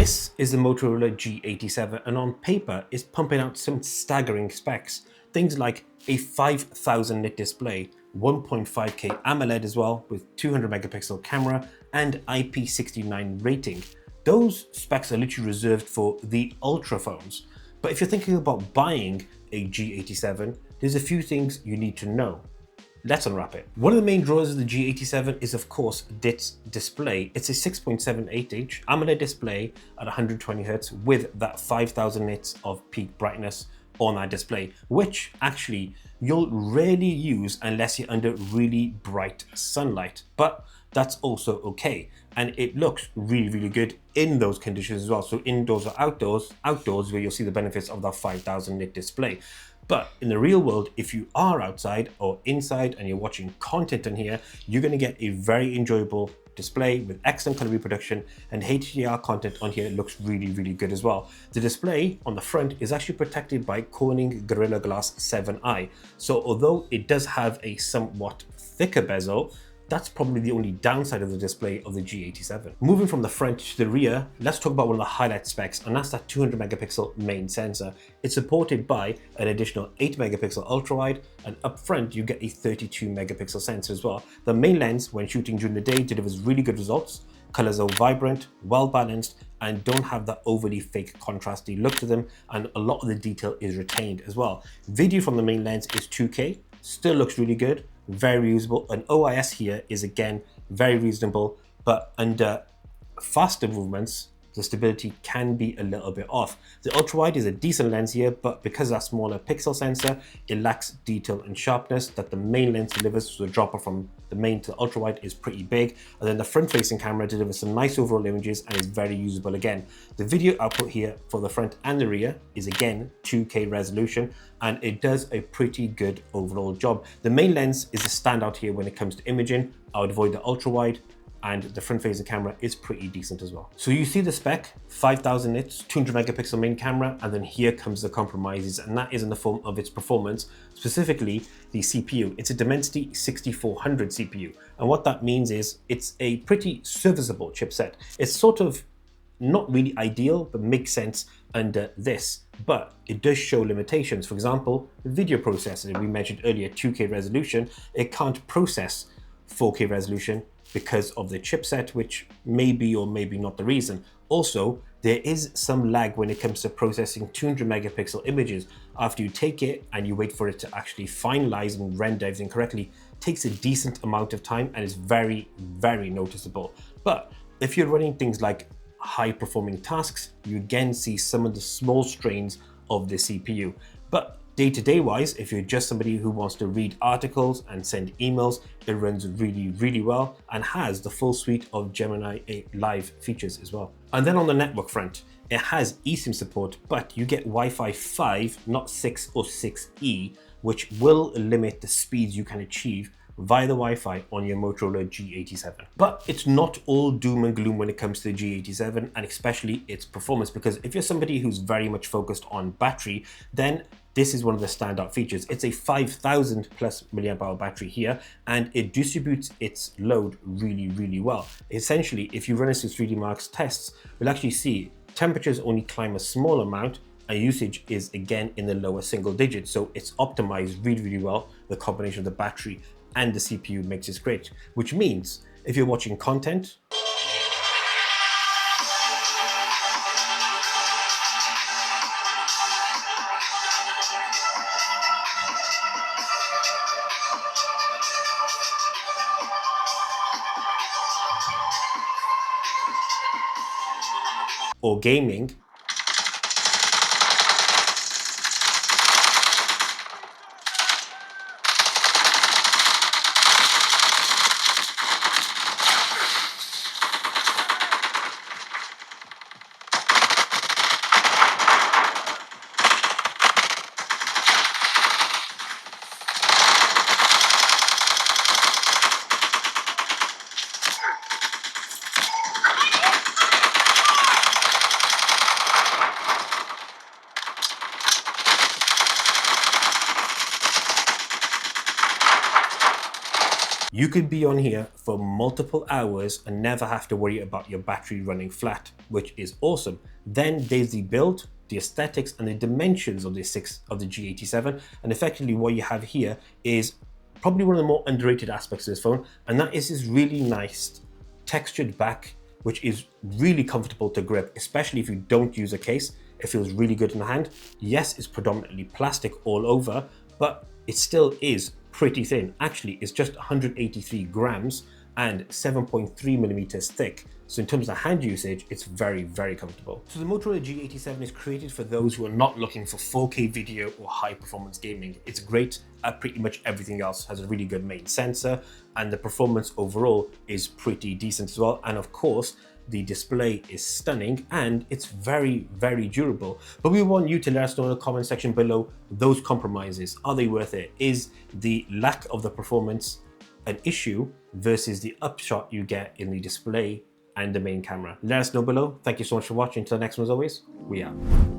This is the Motorola G87, and on paper is pumping out some staggering specs. Things like a 5000 nit display, 1.5K AMOLED as well with 200 megapixel camera and IP69 rating. Those specs are literally reserved for the ultra phones. But if you're thinking about buying a G87, there's a few things you need to know. Let's unwrap it. One of the main draws of the G87 is of course its display. It's a 6.78-inch AMOLED display at 120Hz with that 5000 nits of peak brightness on that display, which actually you'll rarely use unless you're under really bright sunlight. But that's also okay. And it looks really good in those conditions as well. So indoors or outdoors where you'll see the benefits of that 5000 nit display. But in the real world, if you are outside or inside and you're watching content on here, you're going to get a very enjoyable display with excellent color reproduction, and HDR content on here looks really good as well. The display on the front is actually protected by Corning Gorilla Glass 7i. So although it does have a somewhat thicker bezel, that's probably the only downside of the display of the G87. Moving from the front to the rear, let's talk about one of the highlight specs, and that's that 200 megapixel main sensor. It's supported by an additional 8 megapixel ultra wide, and up front you get a 32 megapixel sensor as well. The main lens, when shooting during the day, delivers really good results. Colors are vibrant, well balanced, and don't have that overly fake contrasty look to them, and a lot of the detail is retained as well. Video from the main lens is 2K, still looks really good, very usable, and OIS here is again very reasonable, but under faster movements the stability can be a little bit off. The ultra wide is a decent lens here, but because of that smaller pixel sensor, it lacks detail and sharpness that the main lens delivers. So the dropper from the main to the ultra wide is pretty big, and then the front facing camera delivers some nice overall images and is very usable again. The video output here for the front and the rear is again 2K resolution, and it does a pretty good overall job. The main lens is a standout here when it comes to imaging. I would avoid the ultra wide, and the front facing camera is pretty decent as well. So you see the spec, 5000 nits, 200 megapixel main camera, and then here comes the compromises, and that is in the form of its performance, specifically the CPU. It's a Dimensity 6400 CPU, and what that means is it's a pretty serviceable chipset. It's sort of not really ideal, but makes sense under this, but it does show limitations. For example, the video processor we mentioned earlier, 2K resolution, it can't process 4K resolution because of the chipset, which may be or maybe not the reason. Also, there is some lag when it comes to processing 200 megapixel images. After you take it and you wait for it to actually finalize and render everything correctly, it takes a decent amount of time and is very noticeable. But if you're running things like high performing tasks, you again see some of the small strains of the CPU. But day-to-day wise, if you're just somebody who wants to read articles and send emails, it runs really well and has the full suite of Gemini 8 Live features as well. And then on the network front, it has eSIM support, but you get Wi-Fi 5, not 6 or 6E, which will limit the speeds you can achieve via the Wi-Fi on your Motorola G87. But it's not all doom and gloom when it comes to the G87, and especially its performance, because if you're somebody who's very much focused on battery, then this is one of the standout features. It's a 5000 plus milliamp hour battery here, and it distributes its load really well. Essentially, if you run this through 3D Mark's tests, you'll actually see temperatures only climb a small amount, and usage is again in the lower single digits. So it's optimized really well. The combination of the battery and the CPU makes this great, which means if you're watching content, or gaming, You could be on here for multiple hours and never have to worry about your battery running flat, which is awesome. Then there's the build, the aesthetics, and the dimensions of the G87. And effectively what you have here is probably one of the more underrated aspects of this phone, and that is this really nice textured back, which is really comfortable to grip, especially if you don't use a case. It feels really good in the hand. Yes, it's predominantly plastic all over, but it still is pretty thin. Actually, it's just 183 grams and 7.3 millimeters thick. So in terms of hand usage, it's very, very comfortable. So the Motorola G87 is created for those who are not looking for 4K video or high performance gaming. It's great at pretty much everything else, has a really good main sensor, and the performance overall is pretty decent as well. And of course, the display is stunning and it's very, very durable. But we want you to let us know in the comment section below those compromises. Are they worth it? Is the lack of the performance an issue versus the upshot you get in the display and the main camera? Let us know below. Thank you so much for watching. Until the next one, as always, we out.